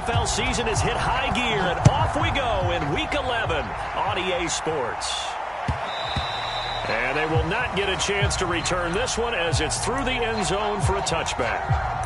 NFL season has hit high gear, and off we go in Week 11 on EA Sports. And they will not get a chance to return this one as it's through the end zone for a touchback.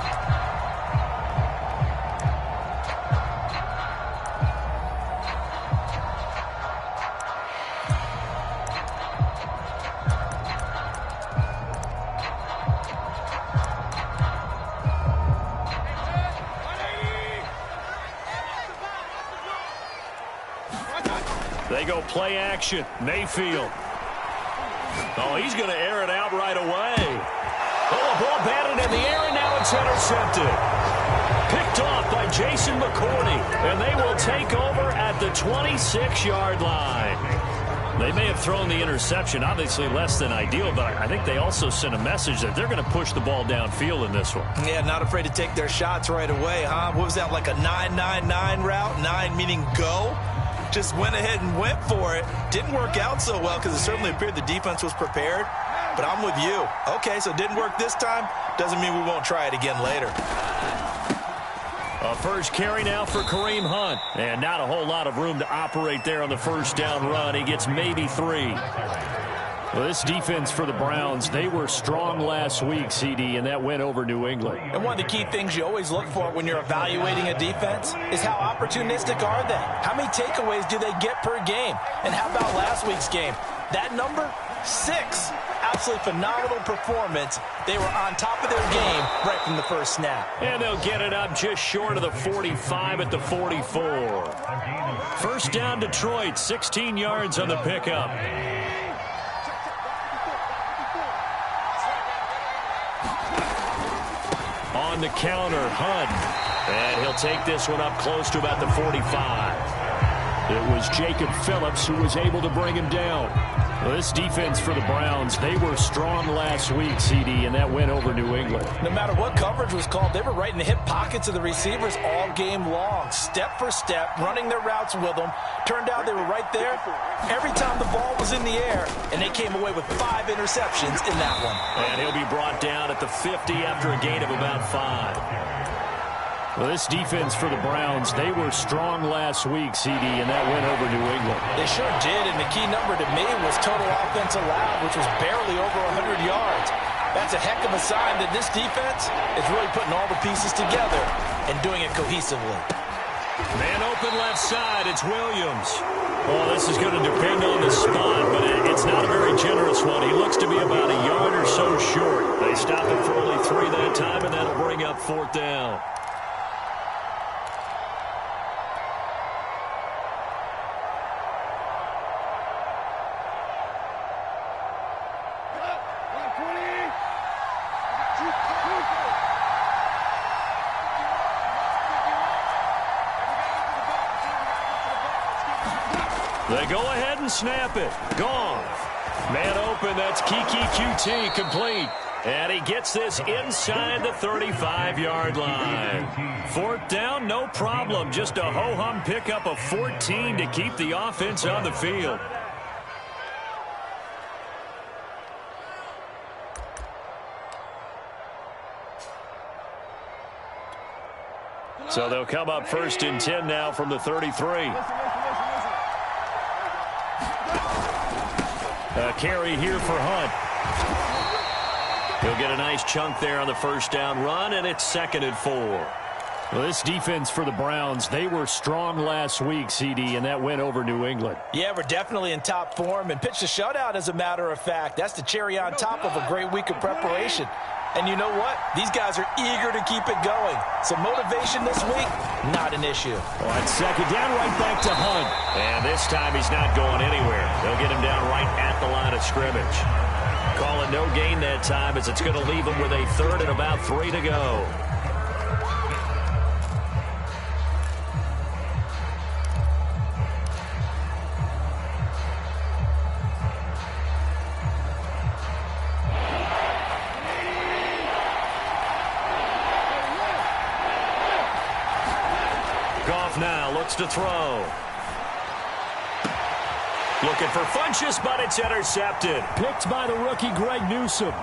They go play action. Mayfield. Oh, he's going to air it out right away. Oh, a ball batted in the air, and now it's intercepted. Picked off by Jason McCourty, and they will take over at the 26-yard line. They may have thrown the interception, obviously less than ideal, but I think they also sent a message that they're going to push the ball downfield in this one. Yeah, not afraid to take their shots right away, huh? What was that, like a 9-9-9 route? 9 meaning go? Just went ahead and went for it. Didn't work out so well because it certainly appeared the defense was prepared. But I'm with you. Okay, so it didn't work this time. Doesn't mean we won't try it again later. A first carry now for Kareem Hunt. And not a whole lot of room to operate there on the first down run. He gets maybe 3. Well, this defense for the Browns, they were strong last week, CD, and that went over New England. And one of the key things you always look for when you're evaluating a defense is how opportunistic are they? How many takeaways do they get per game? And how about last week's game? That number, 6. Absolutely phenomenal performance. They were on top of their game right from the first snap. And they'll get it up just short of the 45 at the 44. First down, Detroit, 16 yards on the pickup. On the counter, Hunt. And he'll take this one up close to about the 45. It was Jacob Phillips who was able to bring him down. Well, this defense for the Browns, they were strong last week, CD, and that went over New England. No matter what coverage was called, they were right in the hip pockets of the receivers all game long, step for step, running their routes with them. Turned out they were right there every time the ball was in the air, and they came away with 5 interceptions in that one. And he'll be brought down at the 50 after a gain of about 5. Well, this defense for the Browns, they were strong last week, CD, and that went over New England. They sure did, and the key number to me was total offense allowed, which was barely over 100 yards. That's a heck of a sign that this defense is really putting all the pieces together and doing it cohesively. Man open left side, it's Williams. Well, this is going to depend on the spot, but it's not a very generous one. He looks to be about a yard or so short. They stop it for only 3 that time, and that'll bring up 4th down. They go ahead and snap it. Gone. Man open, that's Kiki QT, complete. And he gets this inside the 35-yard line. 4th down, no problem. Just a ho-hum pickup of 14 to keep the offense on the field. So they'll come up 1st and 10 now from the 33. A carry here for Hunt. He'll get a nice chunk there on the first down run, and it's 2nd and 4. Well, this defense for the Browns, they were strong last week, CD, and that went over New England. Yeah, we're definitely in top form and pitched a shutout, as a matter of fact. That's the cherry on top of a great week of preparation. And you know what? These guys are eager to keep it going. So motivation this week, not an issue. On 2nd down, right back to Hunt. And this time he's not going anywhere. They'll get him down right at the line of scrimmage. Call it no gain that time, as it's going to leave him with a 3rd and about 3 to go. Now looks to throw. Looking for Funchess, but it's intercepted. Picked by the rookie Greg Newsome. And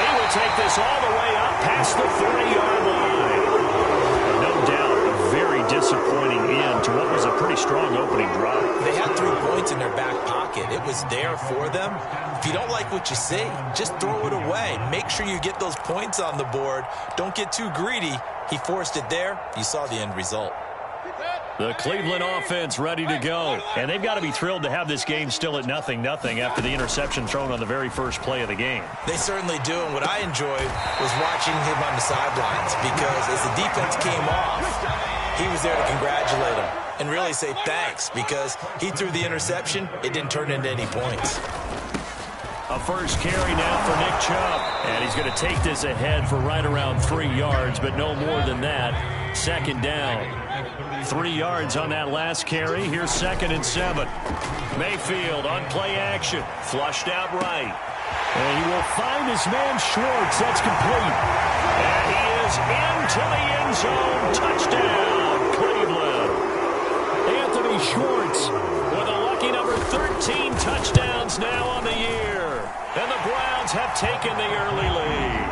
he will take this all the way up past the 40-yard line. very strong opening drive. They had 3 points in their back pocket. It was there for them. If you don't like what you see, just throw it away. Make sure you get those points on the board. Don't get too greedy. He forced it there. You saw the end result. The Cleveland offense ready to go. And they've got to be thrilled to have this game still at 0-0 after the interception thrown on the very first play of the game. They certainly do. And what I enjoyed was watching him on the sidelines, because as the defense came off, he was there to congratulate him and really say thanks, because he threw the interception. It didn't turn into any points. A first carry now for Nick Chubb. And he's going to take this ahead for right around 3 yards, but no more than that. Second down. 3 yards on that last carry. Here's 2nd and 7. Mayfield on play action. Flushed out right. And he will find his man Schwartz. That's complete. And he is into the end zone. Touchdown, Cleveland. Anthony Schwartz with a lucky number 13 touchdowns now on the year. And the Browns have taken the early lead.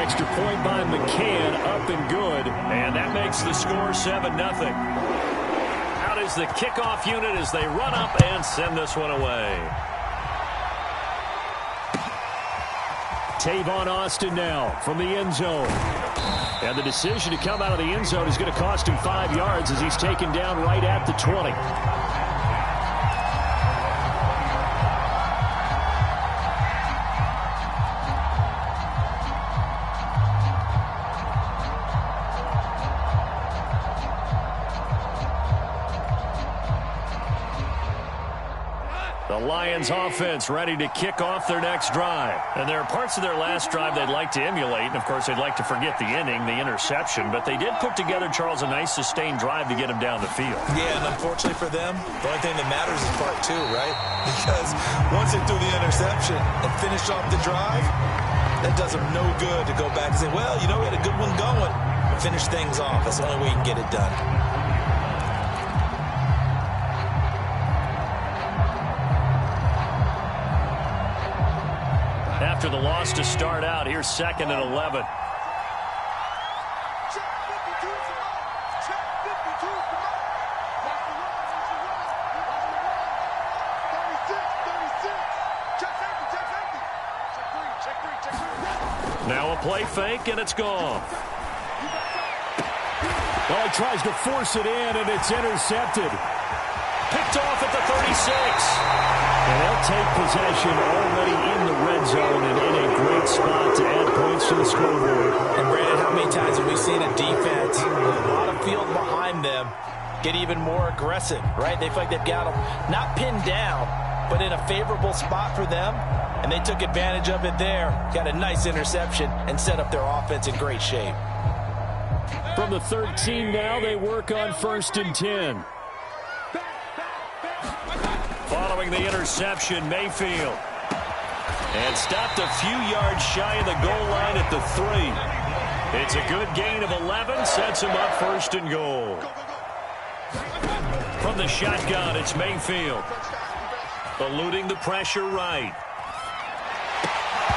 Extra point by McCann, up and good. And that makes the score 7-0. Out is the kickoff unit as they run up and send this one away. Tavon Austin now from the end zone. And the decision to come out of the end zone is going to cost him 5 yards as he's taken down right at the 20. The Lions offense ready to kick off their next drive. And there are parts of their last drive they'd like to emulate. And, of course, they'd like to forget the inning, the interception. But they did put together, Charles, a nice sustained drive to get him down the field. Yeah, and unfortunately for them, the only thing that matters is part 2, right? Because once they threw the interception and finished off the drive, that does them no good to go back and say, well, you know, we had a good one going. Finish things off. That's the only way you can get it done. After the loss to start out, here's 2nd and 11. Now a play fake, and it's gone. Well, he tries to force it in, and it's intercepted. Picked off at the 36. And they'll take possession already in the red zone and in a great spot to add points to the scoreboard. And, Brandon, how many times have we seen a defense with a lot of field behind them get even more aggressive, right? They feel like they've got them not pinned down, but in a favorable spot for them, and they took advantage of it there, got a nice interception, and set up their offense in great shape. From the 13 now, they work on 1st and 10. Following the interception, Mayfield. And stopped a few yards shy of the goal line at the 3. It's a good gain of 11, sets him up 1st and goal. From the shotgun, it's Mayfield. Eluding the pressure right.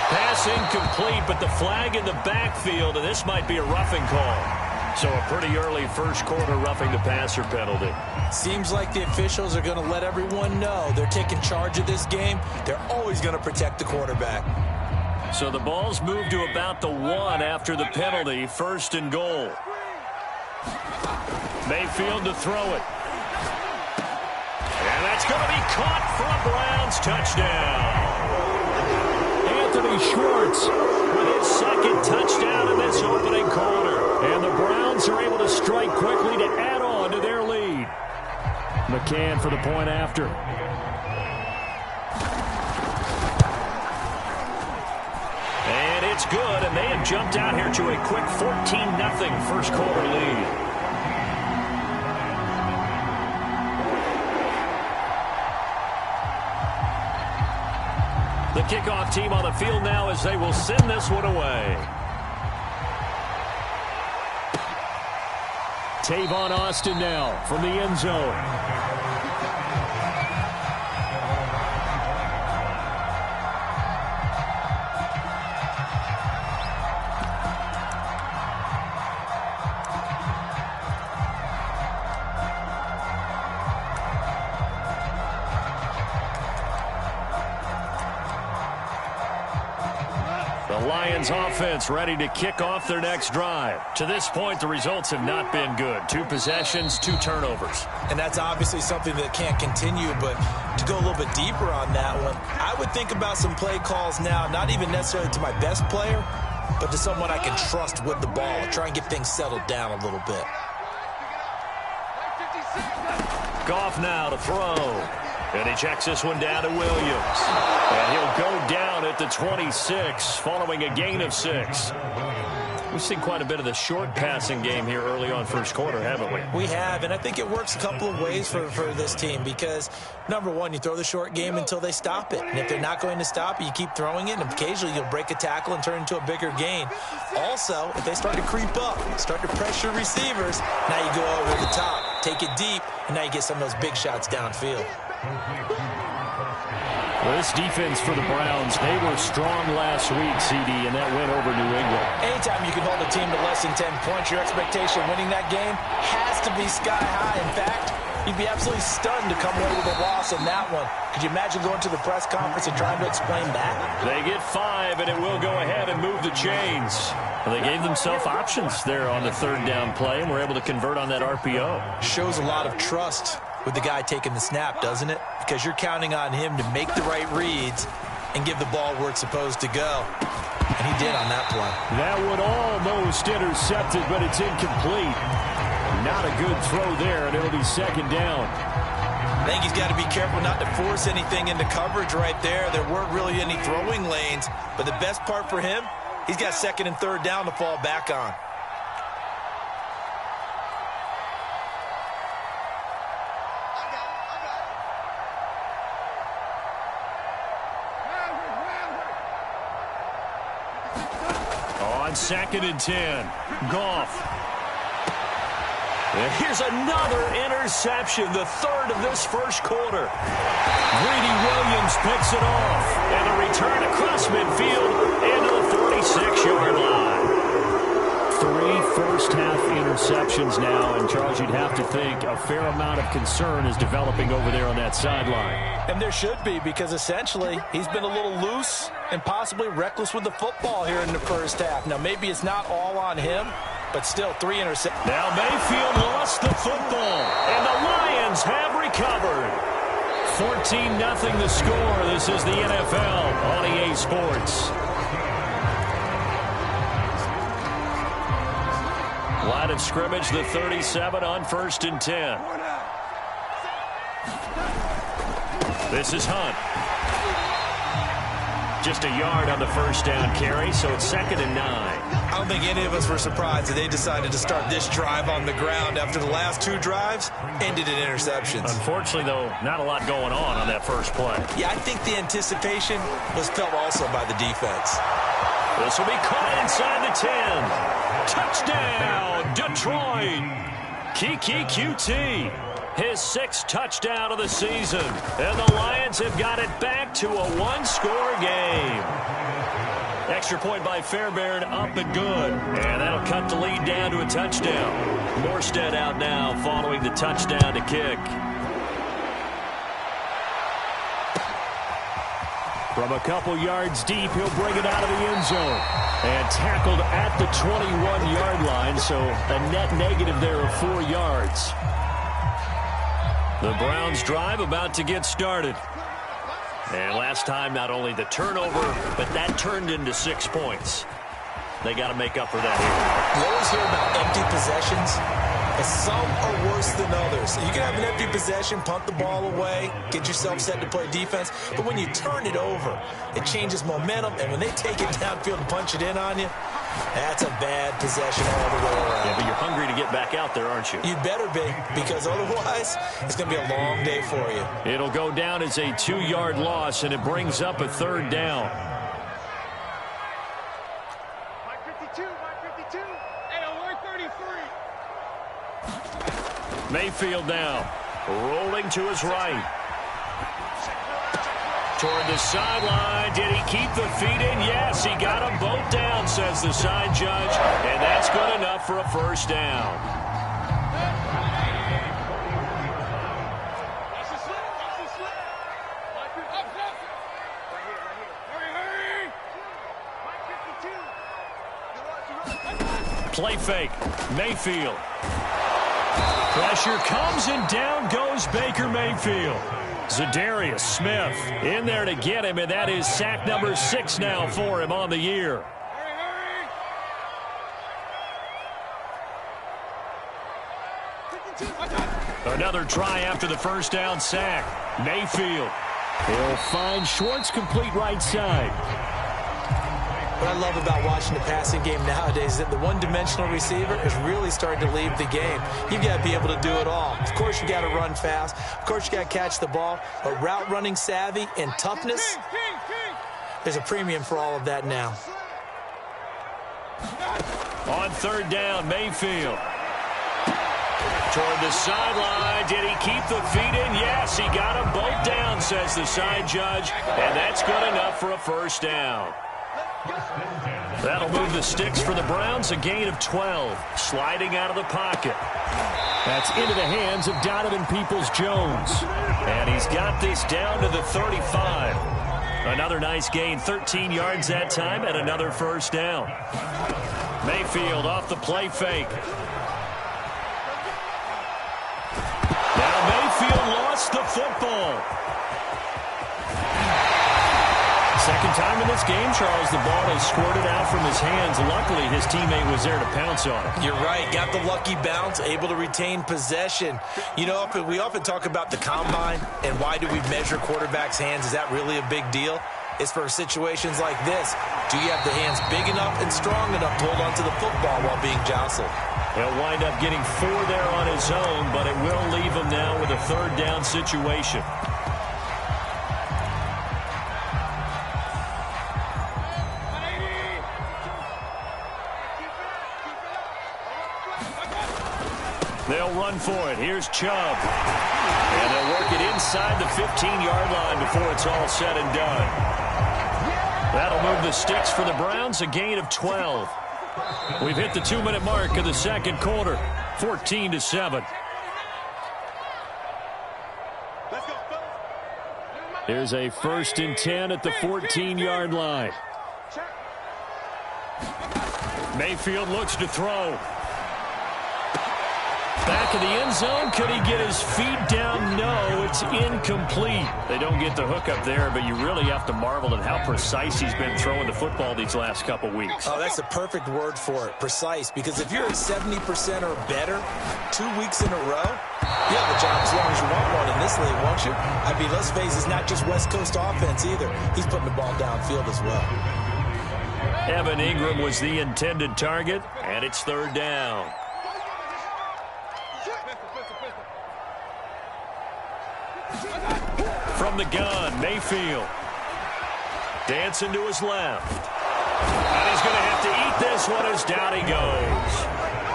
Pass incomplete, but the flag in the backfield, and this might be a roughing call. So a pretty early first quarter roughing the passer penalty. Seems like the officials are going to let everyone know they're taking charge of this game. They're always going to protect the quarterback. So the ball's moved to about the 1 after the penalty, 1st and goal. Mayfield to throw it. And that's going to be caught for a Browns touchdown. Anthony Schwartz with his 2nd touchdown in this opening quarter. And the Browns are able to strike quickly to add on to their lead. McCann for the point after. And it's good, and they have jumped out here to a quick 14-0 first quarter lead. The kickoff team on the field now as they will send this one away. Tavon Austin now from the end zone. Lions offense ready to kick off their next drive. To this point, the results have not been good. 2 possessions, 2 turnovers. And that's obviously something that can't continue, but to go a little bit deeper on that one, I would think about some play calls now, not even necessarily to my best player, but to someone I can trust with the ball. Try and get things settled down a little bit. Goff now to throw. And he checks this one down to Williams. And he'll go down at the 26 following a gain of 6. We've seen quite a bit of the short passing game here early on first quarter, haven't we? We have, and I think it works a couple of ways for this team because, number one, you throw the short game until they stop it. And if they're not going to stop it, you keep throwing it, and occasionally you'll break a tackle and turn it into a bigger gain. Also, if they start to creep up, start to pressure receivers, now you go over the top, take it deep, and now you get some of those big shots downfield. Well, this defense for the Browns, they were strong last week, CD, and that went over New England. Anytime you can hold a team to less than 10 points, your expectation of winning that game has to be sky high. In fact, you'd be absolutely stunned to come away with a loss in that one. Could you imagine going to the press conference and trying to explain that? They get 5, and it will go ahead and move the chains. Well, they gave themselves options there on the 3rd down play, and were able to convert on that RPO. Shows a lot of trust with the guy taking the snap, doesn't it? Because you're counting on him to make the right reads and give the ball where it's supposed to go. And he did on that play. That one almost intercepted, but it's incomplete. Not a good throw there, and it'll be 2nd down. I think he's got to be careful not to force anything into coverage right there. There weren't really any throwing lanes, but the best part for him, he's got 2nd and 3rd down to fall back on. On 2nd and 10, Goff. And here's another interception, the 3rd of this first quarter. Greedy Williams picks it off, and a return across midfield into the 46-yard line. 3 first-half interceptions now, and Charles, you'd have to think a fair amount of concern is developing over there on that sideline. And there should be, because essentially he's been a little loose and possibly reckless with the football here in the first half. Now, maybe it's not all on him, but still 3 interceptions. Now Mayfield lost the football, and the Lions have recovered. 14-0 the score. This is the NFL on EA Sports. Line of scrimmage, the 37 on 1st and 10. This is Hunt. Just a yard on the 1st down carry, so it's 2nd and 9. I don't think any of us were surprised that they decided to start this drive on the ground after the last 2 drives ended in interceptions. Unfortunately, though, not a lot going on that first play. Yeah, I think the anticipation was felt also by the defense. This will be caught inside the 10. Touchdown, Detroit. Kiki QT. His 6th touchdown of the season. And the Lions have got it back to a 1-score game. Extra point by Fairbairn, up and good. And that'll cut the lead down to a touchdown. Morstead out now following the touchdown to kick. From a couple yards deep, he'll bring it out of the end zone. And tackled at the 21-yard line, so a net negative there of 4 yards. The Browns drive about to get started. And last time, not only the turnover, but that turned into 6 points. They got to make up for that here. You always hear about empty possessions, but some are worse than others. You can have an empty possession, punt the ball away, get yourself set to play defense, but when you turn it over, it changes momentum, and when they take it downfield and punch it in on you, that's a bad possession all the way around. Yeah, but you're hungry to get back out there, aren't you? You'd better be, because otherwise, it's going to be a long day for you. It'll go down as a 2-yard loss, and it brings up a 3rd down. Mike 52, hey, alert 33. Mayfield now, rolling to his right. Toward the sideline. Did he keep the feet in? Yes, he got them both down, says the side judge. And that's good enough for a 1st down. Hurry. Mike 52. Play fake. Mayfield. Pressure comes and down goes Baker Mayfield. Zadarius Smith in there to get him, and that is sack number 6 now for him on the year. Another try after the first down sack. Mayfield. He'll find Schwartz complete right side. What I love about watching the passing game nowadays is that the one-dimensional receiver is really starting to leave the game. You've got to be able to do it all. Of course, you got to run fast. Of course, you got to catch the ball. But route running savvy and toughness, there's a premium for all of that now. On third down, Mayfield. Toward the sideline. Did he keep the feet in? Yes, he got them both down, says the side judge. And that's good enough for a first down. That'll move the sticks for the Browns, a gain of 12. Sliding out of the pocket. That's into the hands of Donovan Peoples-Jones. And he's got this down to the 35. Another nice gain, 13 yards that time, and another first down. Mayfield off the play fake. Now Mayfield lost the football. Second time in this game, Charles, the ball has squirted out from his hands. Luckily, his teammate was there to pounce on it. You're right. Got the lucky bounce, able to retain possession. You know, we often talk about the combine and why do we measure quarterbacks' hands. Is that really a big deal? It's for situations like this. Do you have the hands big enough and strong enough to hold on to the football while being jostled? He'll wind up getting 4 there on his own, but it will leave him now with a third down situation. They'll run for it. Here's Chubb. And they'll work it inside the 15-yard line before it's all said and done. That'll move the sticks for the Browns, a gain of 12. We've hit the 2-minute mark of the second quarter, 14-7. Here's a 1st and 10 at the 14-yard line. Mayfield looks to throw. Back of the end zone. Could he get his feet down? No, it's incomplete. They don't get the hook up there, but you really have to marvel at how precise he's been throwing the football these last couple weeks. Oh, that's the perfect word for it, precise. Because if you're at 70% or better 2 weeks in a row, you have a job as long as you want one in this league, won't you? I mean, let's face it, it's not just West Coast offense either. He's putting the ball downfield as well. Evan Ingram was the intended target, and it's third down. From the gun, Mayfield. Dancing to his left. And he's going to have to eat this one as down he goes.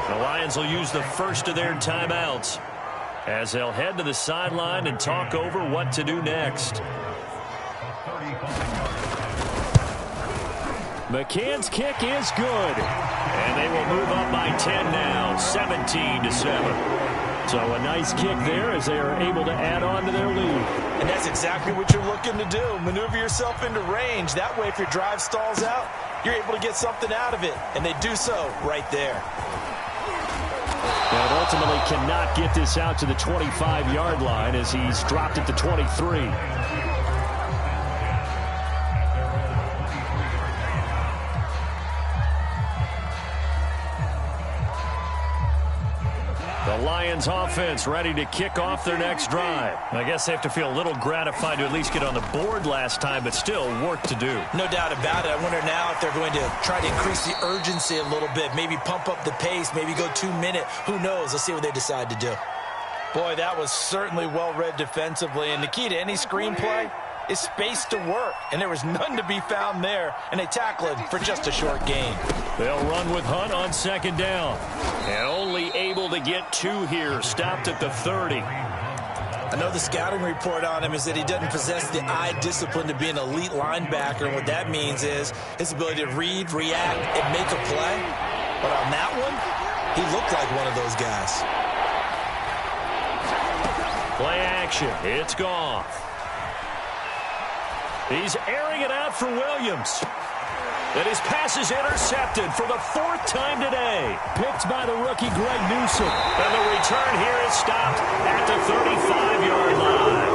The Lions will use the first of their timeouts as they'll head to the sideline and talk over what to do next. McCann's kick is good. And they will move up by 10 now, 17-7. So a nice kick there as they are able to add on to their lead. And that's exactly what you're looking to do. Maneuver yourself into range. That way, if your drive stalls out, you're able to get something out of it. And they do so right there. And ultimately cannot get this out to the 25-yard line as he's dropped at the 23. The Lions offense ready to kick off their next drive. I guess they have to feel a little gratified to at least get on the board last time, but still work to do. No doubt about it. I wonder now if they're going to try to increase the urgency a little bit, maybe pump up the pace, maybe go 2-minute. Who knows? Let's see what they decide to do. Boy, that was certainly well-read defensively, and the key to any screenplay is space to work, and there was none to be found there, and they tackle him for just a short gain. They'll run with Hunt on second down, and only able to get 2 here, stopped at the 30. I know the scouting report on him is that he doesn't possess the eye discipline to be an elite linebacker, and what that means is his ability to read, react, and make a play. But on that one, he looked like one of those guys. Play action, it's Goff. He's airing it out for Williams. And his pass is intercepted for the 4th time today. Picked by the rookie, Greg Newsome. And the return here is stopped at the 35-yard line.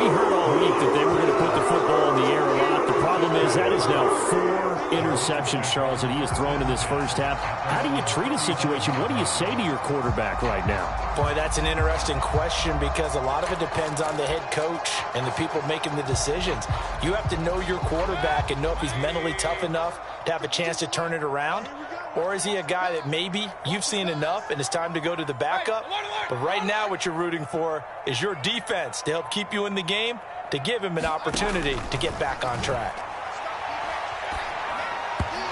We heard all week that they were going to put the football in the air a lot. The problem is that is now 4 interceptions, Charles, that he has thrown in this first half. How do you treat a situation? What do you say to your quarterback right now? Boy, that's an interesting question because a lot of it depends on the head coach and the people making the decisions. You have to know your quarterback and know if he's mentally tough enough to have a chance to turn it around. Or is he a guy that maybe you've seen enough and it's time to go to the backup? But right now what you're rooting for is your defense to help keep you in the game, to give him an opportunity to get back on track.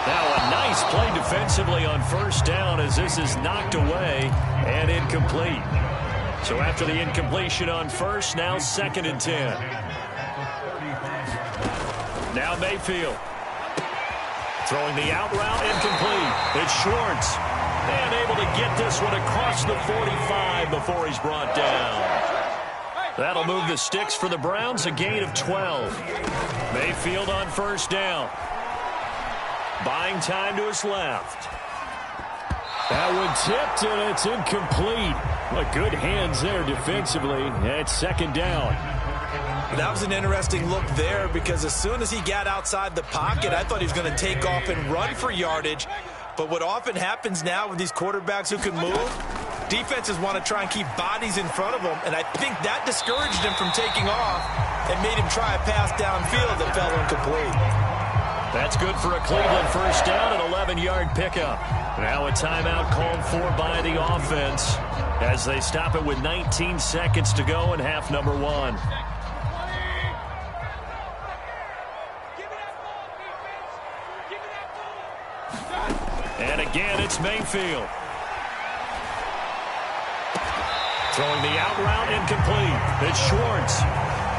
Now a nice play defensively on first down as this is knocked away and incomplete. So after the incompletion on first, now 2nd and 10. Now Mayfield. Throwing the out route, incomplete. It's Schwartz. And able to get this one across the 45 before he's brought down. That'll move the sticks for the Browns, a gain of 12. Mayfield on first down. Buying time to his left. That one tipped, and it's incomplete. But good hands there defensively. It's 2nd down. That was an interesting look there because as soon as he got outside the pocket, I thought he was going to take off and run for yardage. But what often happens now with these quarterbacks who can move, defenses want to try and keep bodies in front of them, and I think that discouraged him from taking off and made him try a pass downfield that fell incomplete. That's good for a Cleveland first down, an 11-yard pickup. Now a timeout called for by the offense as they stop it with 19 seconds to go in half number 1. And again, it's Mayfield. Throwing the out route, incomplete. It's Schwartz.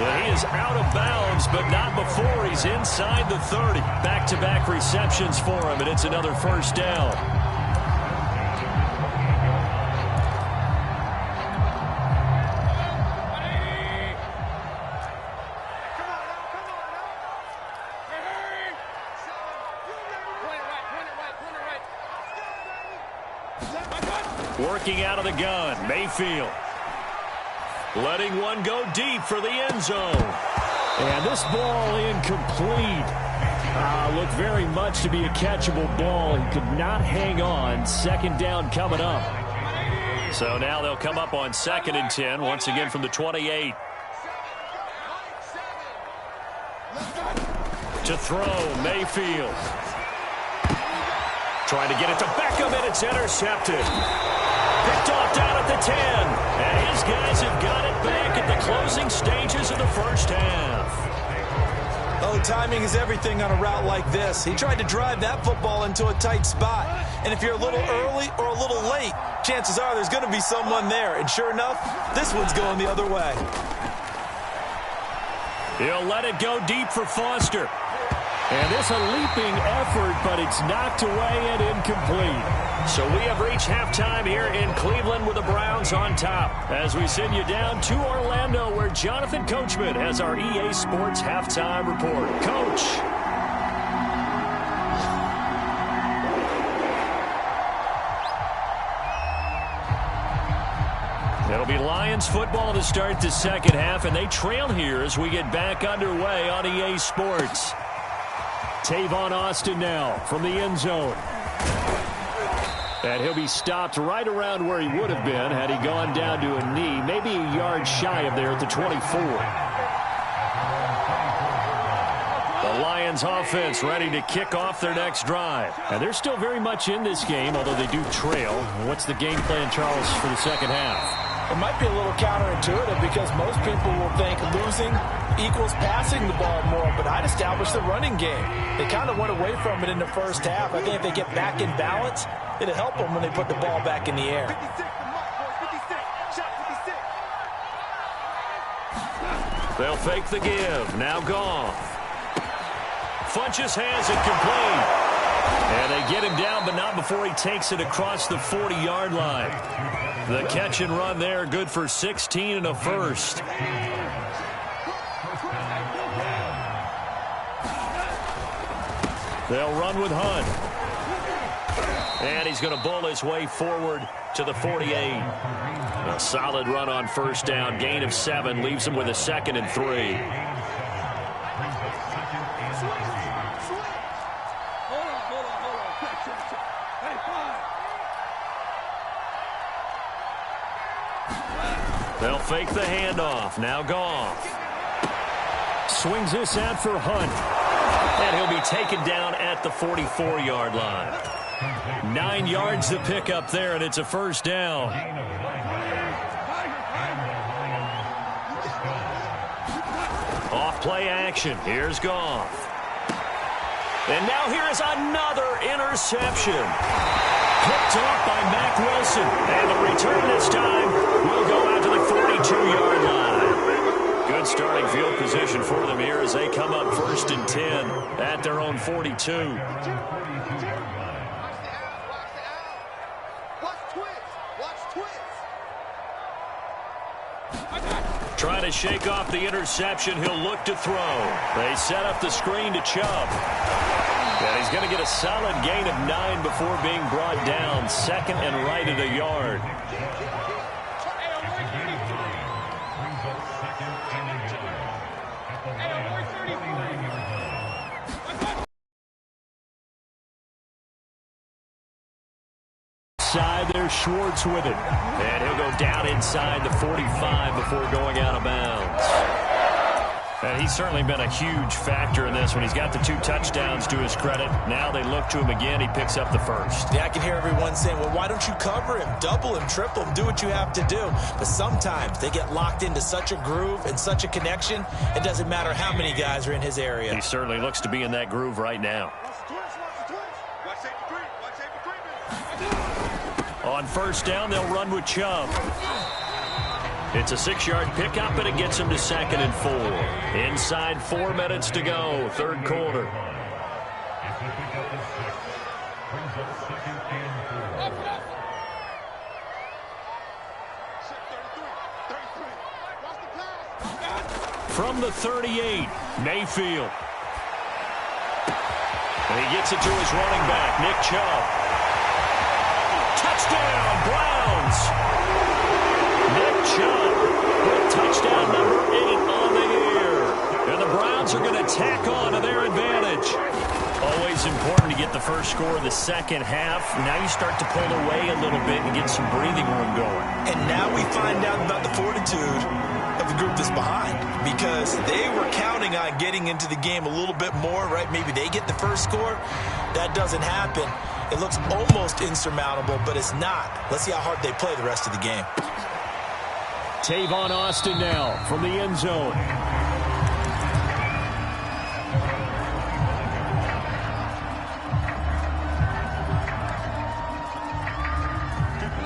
But he is out of bounds, but not before he's inside the 30. Back-to-back receptions for him, and it's another first down. Working out of the gun, Mayfield. Letting one go deep for the end zone. And this ball incomplete. Looked very much to be a catchable ball. He could not hang on. 2nd down coming up. So now they'll come up on 2nd and 10, once again from the 28. To throw, Mayfield. Trying to get it to Beckham, and it's intercepted. Picked off down at the 10. And his guys have got it back at the closing stages of the first half. Oh, timing is everything on a route like this. He tried to drive that football into a tight spot. And if you're a little early or a little late, chances are there's going to be someone there. And sure enough, this one's going the other way. He'll let it go deep for Foster. And this a leaping effort, but it's knocked away and incomplete. So we have reached halftime here in Cleveland with the Browns on top. As we send you down to Orlando, where Jonathan Coachman has our EA Sports halftime report. Coach. It'll be Lions football to start the second half, and they trail here as we get back underway on EA Sports. Tavon Austin now from the end zone. And he'll be stopped right around where he would have been had he gone down to a knee, maybe a yard shy of there at the 24. The Lions offense ready to kick off their next drive. And they're still very much in this game, although they do trail. What's the game plan, Charles, for the second half? It might be a little counterintuitive because most people will think losing equals passing the ball more, but I'd establish the running game. They kind of went away from it in the first half. I think if they get back in balance, it'll help them when they put the ball back in the air. They'll fake the give. Now Goff. Funches has it complete. And they get him down, but not before he takes it across the 40-yard line. The catch and run there, good for 16 and a first. They'll run with Hunt. And he's going to bull his way forward to the 48. A solid run on first down. Gain of 7 leaves him with a 2nd and 3. They'll fake the handoff. Now Goff. Swings this out for Hunt. And he'll be taken down at the 44-yard line. 9 yards to pick up there, and it's a first down. Off play action. Here's Goff. And now here's another interception. Picked off by Mack Wilson. And the return this time will go out to the 42-yard line. Good starting field position for them here as they come up 1st and 10 at their own 42. Trying to shake off the interception. He'll look to throw. They set up the screen to Chubb. And he's going to get a solid gain of 9 before being brought down. 2nd and right at a yard. Side there, Schwartz with it. And he'll go down inside the 45 before going out of bounds. And he's certainly been a huge factor in this when he's got the 2 touchdowns to his credit. Now they look to him again. He picks up the 1st. Yeah, I can hear everyone saying, well, why don't you cover him? Double him, triple him, do what you have to do. But sometimes they get locked into such a groove and such a connection, it doesn't matter how many guys are in his area. He certainly looks to be in that groove right now. On first down, they'll run with Chubb. It's a 6-yard pickup, and it gets him to 2nd and 4. Inside 4 minutes to go, 3rd quarter. From the 38, Mayfield. And he gets it to his running back, Nick Chubb. Touchdown, Browns! Nick Chubb with touchdown number 8 on the year. And the Browns are going to tack on to their advantage. Always important to get the first score of the second half. Now you start to pull away a little bit and get some breathing room going. And now we find out about the fortitude of the group that's behind, because they were counting on getting into the game a little bit more, right? Maybe they get the first score. That doesn't happen. It looks almost insurmountable, but it's not. Let's see how hard they play the rest of the game. Tavon Austin now from the end zone.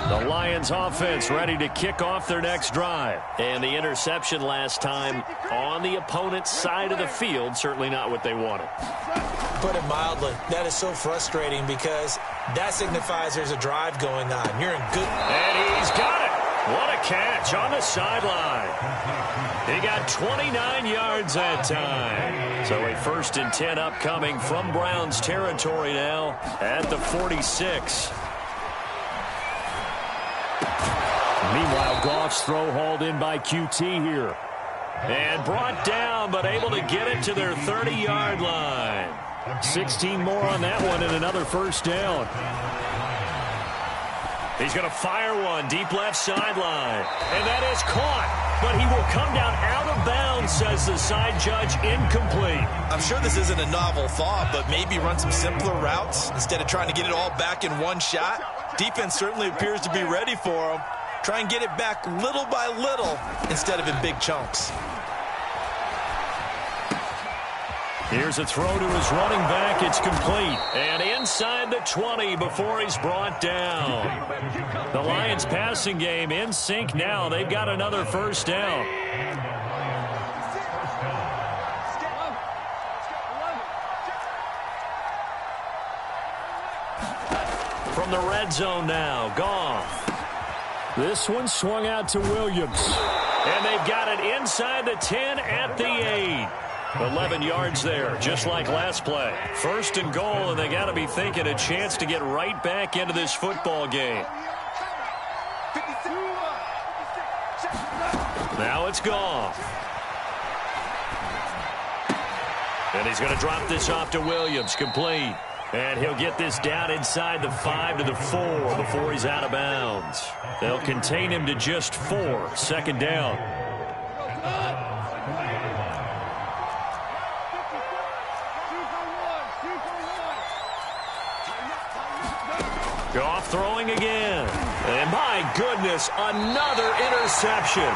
The Lions offense ready to kick off their next drive. And the interception last time on the opponent's side of the field, certainly not what they wanted. Put it mildly, that is so frustrating because that signifies there's a drive going on. You're in good... And he's got it. What a catch on the sideline. He got 29 yards that time. So a 1st and 10 upcoming from Browns territory now at the 46. Meanwhile, Goff's throw hauled in by QT here. And brought down, but able to get it to their 30-yard line. 16 more on that one and another first down. He's going to fire one deep left sideline. And that is caught. But he will come down out of bounds, says the side judge, incomplete. I'm sure this isn't a novel thought, but maybe run some simpler routes instead of trying to get it all back in one shot. Defense certainly appears to be ready for him. Try and get it back little by little instead of in big chunks. Here's a throw to his running back. It's complete. And inside the 20 before he's brought down. The Lions passing game in sync now. They've got another first down. From the red zone now, Goff. This one swung out to Williams. And they've got it inside the 10 at the 8. 11 yards there, just like last play. 1st and goal, and they got to be thinking a chance to get right back into this football game. Now it's gone. And he's going to drop this off to Williams, complete. And he'll get this down inside the 5 to the 4 before he's out of bounds. They'll contain him to just 4, 2nd down. Goff throwing again. And my goodness, another interception.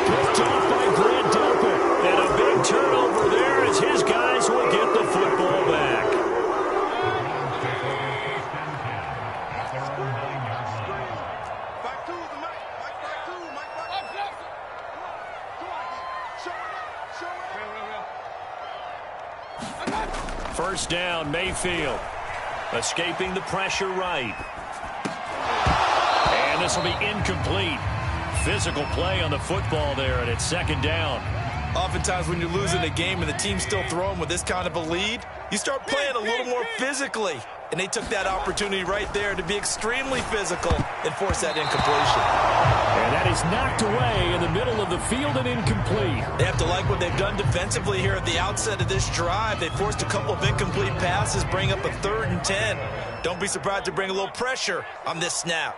Picked off by Grant Delpit. And a big turnover there as his guys will get the football back. First down, Mayfield. Escaping the pressure right. And this will be incomplete. Physical play on the football there, and it's 2nd down. Oftentimes when you're losing a game and the team's still throwing with this kind of a lead, you start playing a little more physically. And they took that opportunity right there to be extremely physical and force that incompletion. And that is knocked away in the middle of the field and incomplete. They have to like what they've done defensively here at the outset of this drive. They forced a couple of incomplete passes, bring up a 3rd and 10. Don't be surprised to bring a little pressure on this snap.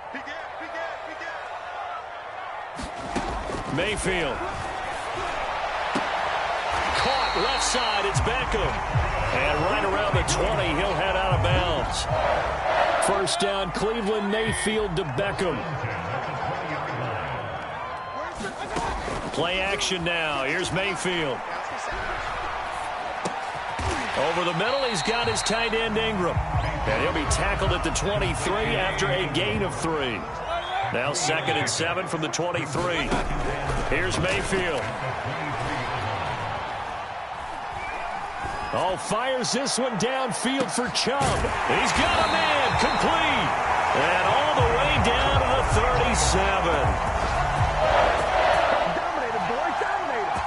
Mayfield. Caught left side, it's Beckham. And right around the 20, he'll head out of bounds. First down, Cleveland, Mayfield to Beckham. Play action now. Here's Mayfield. Over the middle, he's got his tight end Ingram. And he'll be tackled at the 23 after a gain of 3. Now 2nd and 7 from the 23. Here's Mayfield. Oh, fires this one downfield for Chubb. He's got a man, complete. And all the way down to the 37. Dominated, boy, dominated.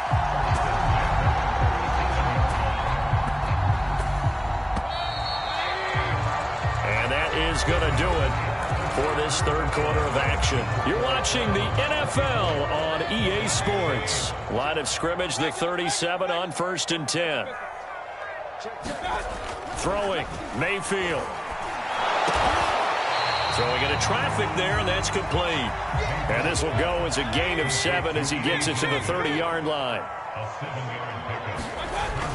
And that is going to do it for this 3rd quarter of action. You're watching the NFL on EA Sports. Line of scrimmage, the 37 on 1st and 10. Throwing, Mayfield. Throwing into traffic there, and that's complete. And this will go as a gain of 7 as he gets it to the 30-yard line.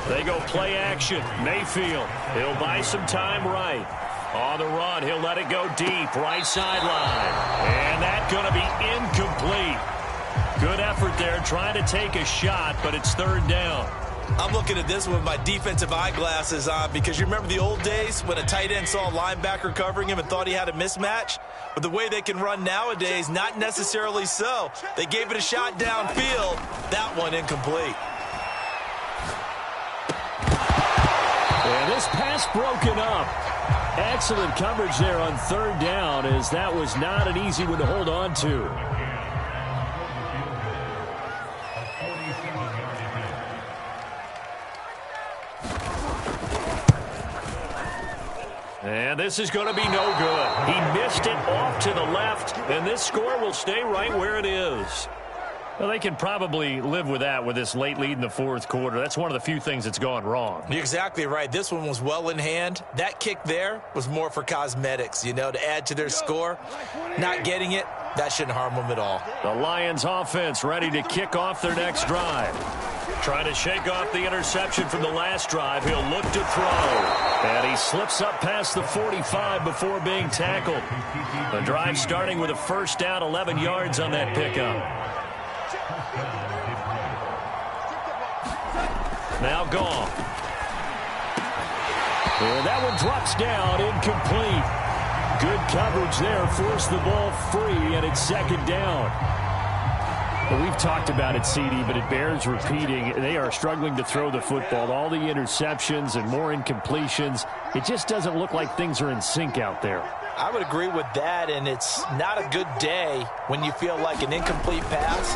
They go play action. Mayfield, he'll buy some time right. On the run, he'll let it go deep, right sideline. And that's going to be incomplete. Good effort there, trying to take a shot, but it's 3rd down. I'm looking at this with my defensive eyeglasses on because you remember the old days when a tight end saw a linebacker covering him and thought he had a mismatch? But the way they can run nowadays, not necessarily so. They gave it a shot downfield. That one incomplete. And this pass broken up. Excellent coverage there on 3rd down, as that was not an easy one to hold on to. And this is going to be no good. He missed it off to the left, and this score will stay right where it is. Well, they can probably live with that with this late lead in the 4th quarter. That's one of the few things that's gone wrong. You're exactly right. This one was well in hand. That kick there was more for cosmetics, you know, to add to their score. Not getting it, that shouldn't harm them at all. The Lions offense ready to kick off their next drive. Trying to shake off the interception from the last drive. He'll look to throw. And he slips up past the 45 before being tackled. The drive starting with a first down, 11 yards on that pickup. Now Goff. And that one drops down, incomplete. Good coverage there, forced the ball free, and it's 2nd down. Well, we've talked about it, CD, but it bears repeating. They are struggling to throw the football. All the interceptions and more incompletions. It just doesn't look like things are in sync out there. I would agree with that, and it's not a good day when you feel like an incomplete pass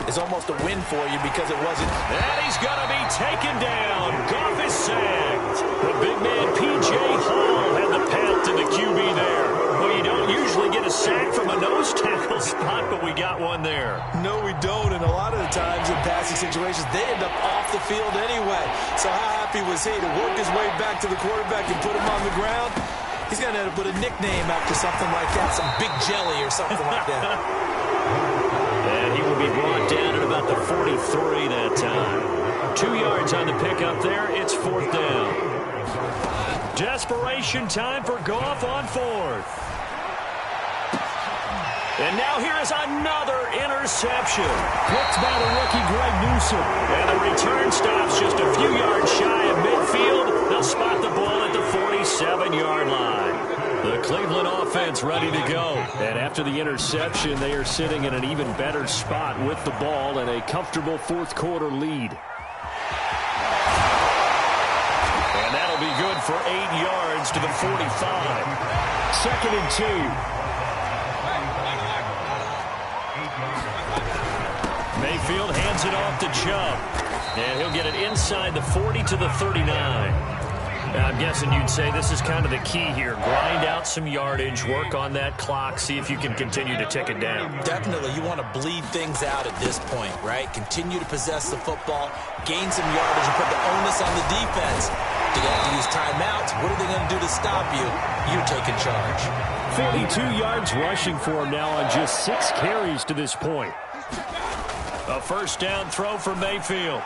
is almost a win for you because it wasn't. And he's going to be taken down. Goff is sacked. The big man, P.J. Hall, had the path to the QB there. Well, you don't usually get a sack from a nose tackle spot, but we got one there. No, we don't, and a lot of the times in passing situations, they end up off the field anyway. So how happy was he to work his way back to the quarterback and put him on the ground? He's going to end up with a nickname after something like that, some Big Jelly or something like that. And he will be brought down at about the 43 that time. 2 yards on the pickup there. It's 4th down. Desperation time for Goff on 4th. And now here is another interception. Picked by the rookie Greg Newsom. And the return stops just a few yards shy of midfield. They'll spot the ball at the 47-yard line. The Cleveland offense ready to go. And after the interception, they are sitting in an even better spot with the ball and a comfortable 4th quarter lead. And that'll be good for 8 yards to the 45. 2nd and 2. Mayfield hands it off to Chubb. And he'll get it inside the 40 to the 39. I'm guessing you'd say this is kind of the key here. Grind out some yardage, work on that clock, see if you can continue to tick it down. Definitely. You want to bleed things out at this point, right? Continue to possess the football, gain some yardage, and put the onus on the defense. Do you have to use timeouts? What are they going to do to stop you? You're taking charge. 42 yards rushing for him now on just 6 carries to this point. A 1st down throw for Mayfield.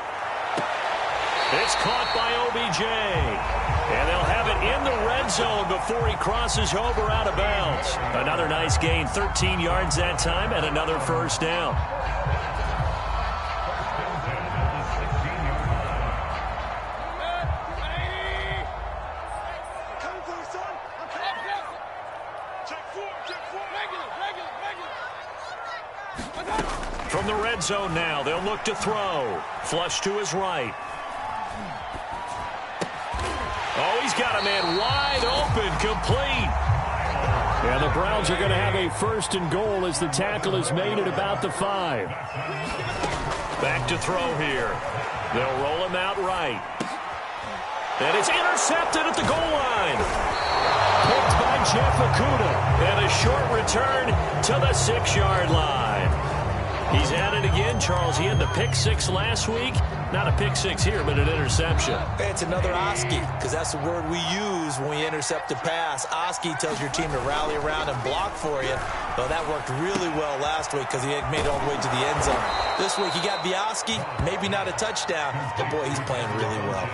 It's caught by OBJ. And they'll have it in the red zone before he crosses over out of bounds. Another nice gain, 13 yards that time, and another 1st down. From the red zone now, they'll look to throw. Flush to his right. Oh, he's got a man wide open, complete. And the Browns are going to have a 1st and goal as the tackle is made at about the 5. Back to throw here. They'll roll him out right. And it's intercepted at the goal line. Picked by Jeff Okudah. And a short return to the 6-yard line. He's at it again, Charles. He had the pick 6 last week. Not a pick 6 here, but an interception. It's another Oski, because that's the word we use when we intercept a pass. Oski tells your team to rally around and block for you. Well, that worked really well last week because he had made it all the way to the end zone. This week, he got the Oski, maybe not a touchdown, but boy, he's playing really well.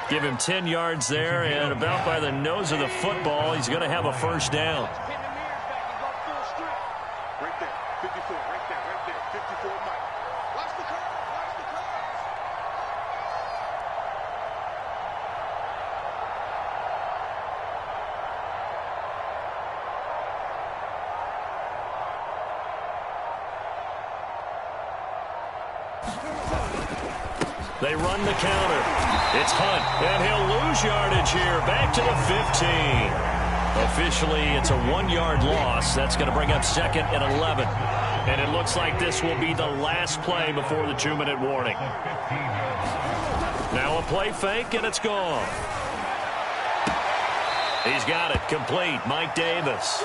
Give him 10 yards there, and about by the nose of the football, he's going to have a 1st down. They run the counter. It's Hunt, and he'll lose yardage here. Back to the 15. Officially, it's a 1-yard loss. That's going to bring up 2nd and 11. And it looks like this will be the last play before the 2-minute warning. Now a play fake, and it's gone. He's got it complete. Mike Davis.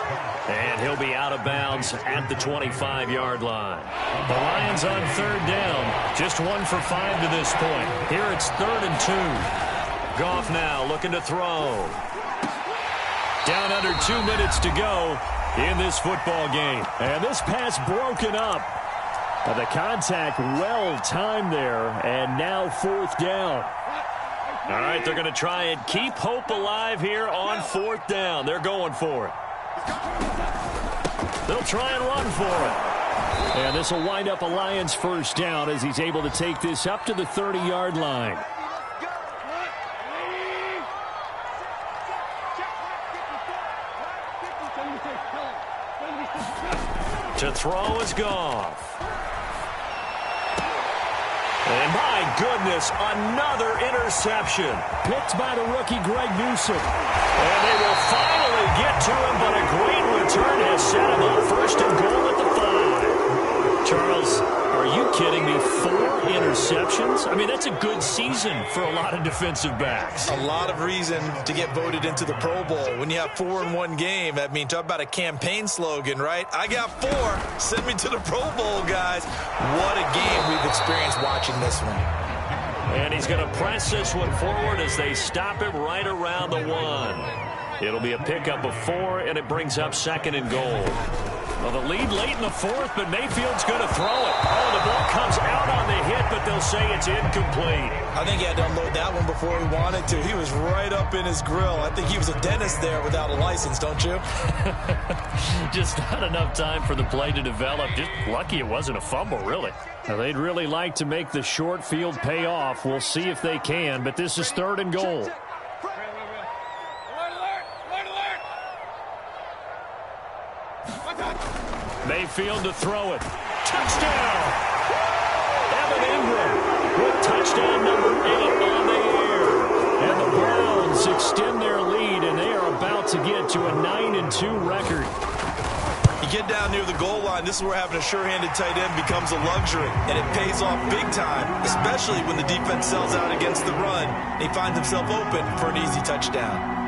And he'll be out of bounds at the 25-yard line. The Lions on 3rd down. Just 1 for 5 to this point. Here it's 3rd and 2. Goff now looking to throw. Down under 2 minutes to go in this football game. And this pass broken up. The contact well timed there. And now 4th down. All right, they're going to try and keep hope alive here on 4th down. They're going for it. They'll try and run for it. And this will wind up a Lions 1st down as he's able to take this up to the 30-yard line. To throw is Goff. And my goodness, another interception. Picked by the rookie Greg Newsom. And they will finally get to him, but a receptions. I mean, that's a good season for a lot of defensive backs. A lot of reason to get voted into the Pro Bowl. When you have 4 in one game, I mean, talk about a campaign slogan, right? I got 4. Send me to the Pro Bowl, guys. What a game we've experienced watching this one. And he's going to press this one forward as they stop him right around the 1. It'll be a pickup of 4, and it brings up 2nd and goal. Well, the lead late in the 4th, but Mayfield's going to throw it. Oh, the ball comes out on the hit, but they'll say it's incomplete. I think he had to unload that one before he wanted to. He was right up in his grill. I think he was a dentist there without a license, don't you? Just not enough time for the play to develop. Just lucky it wasn't a fumble, really. Now, they'd really like to make the short field pay off. We'll see if they can, but this is 3rd and goal. Mayfield to throw it. Touchdown! Evan Ingram with touchdown number 8 on the air. And the Browns extend their lead, and they are about to get to a 9-2 record. You get down near the goal line, this is where having a sure-handed tight end becomes a luxury, and it pays off big time, especially when the defense sells out against the run. He finds himself open for an easy touchdown.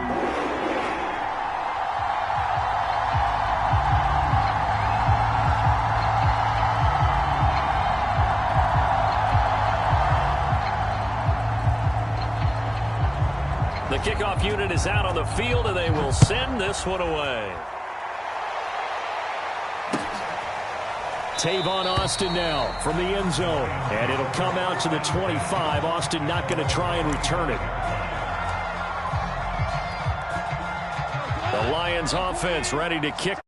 The kickoff unit is out on the field, and they will send this one away. Tavon Austin now from the end zone. And it'll come out to the 25. Austin not going to try and return it. The Lions offense ready to kick.